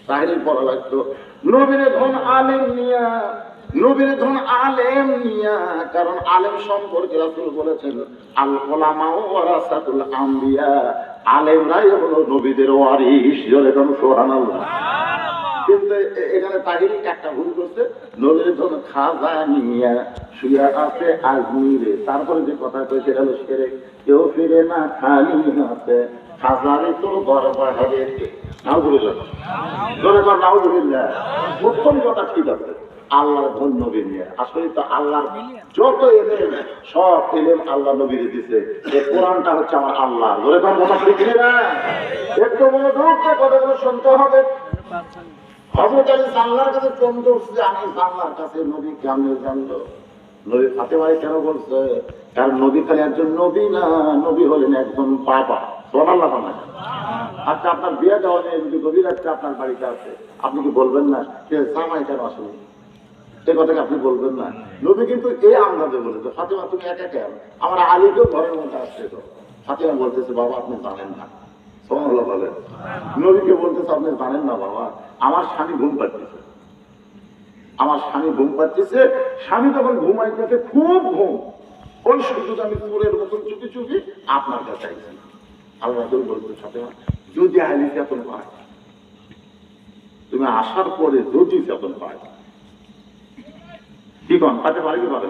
তাহিরি পড়া লাগতো। নবীর ধন আলেম নিয়া, নবীর ধন আলেম নিয়া, কারণ আলেম সম্পর্কে রাসূল বলেছেন আল উলামা ওয়ারাসাতুল আম্বিয়া, আলেমরাই হলো নবীদের ওয়ারিস। জোরে বলুন সুবহানাল্লাহ। কিন্তু এখানে তাহিরি একটা ভুল করছে, নবীর ধন খাজা নিয়া শুয়া আছে আজমিরে, তারপরে যে কথা কইছে সেটা হলো শিরক। কেউ ফিরে না খালি হাতে, খাজারে তোর দরবারে। নাউজুবিল্লাহ, জোরে বল নাউজুবিল্লাহ। প্রথম কথা ঠিক আছে, আল্লাহর ধন নবী নিয়ে। আসলে তো আল্লাহর যত এলেম, সব এলেম আল্লাহ নবীরে দিছে। এই কোরআনটা হচ্ছে আমার আল্লাহ। জোরে বল কথা ঠিক না? একটু মনোযোগ দিয়ে কথাগুলো শুনতে হবে। হযরত আলী আল্লাহর কাছে চমকে উঠছে, আমি আল্লাহর কাছে নবী কেমনে জানলো? নবী ফাতেমারে কেন বলছে? কারণ নবী খালি একজন নবী না, নবী হলেন একজন বাবা। সুবহানাল্লাহ। আচ্ছা, আপনার বিয়ে দেওয়া নিয়ে যদি গভীর রাত্রে আপনার বাড়িতে আছে, আপনি কি বলবেন না যে জামাই কেন আসেনি? সে কথাকে আপনি বলবেন না? নবী কিন্তু এই আন্দাজে বলেছে, ফাতেমা তুমি একা কেন? আমার আলীকেও ঘরের মধ্যে আসছে। তো ফাতেমা বলতেছে, বাবা আপনি জানেন না। সুবহানাল্লাহ বলেন। নবীকে বলতেছে, আপনি জানেন না বাবা, আমার স্বামী ঘুম পাচ্ছে, আমার স্বামী ঘুম পাচ্ছে। স্বামী তখন ঘুমাইতেছে, খুব ঘুম। ওই সুযোগ আমি চোরের মতন চুপি চুপি আপনার কাছে আইছি। আল্লাহ রাসূল বলতে, ফাতেমা যদি আলী চেতন পায়, তুমি আসার পরে যদি চেতন পায়, কি কন পাতে পারে কি পারে?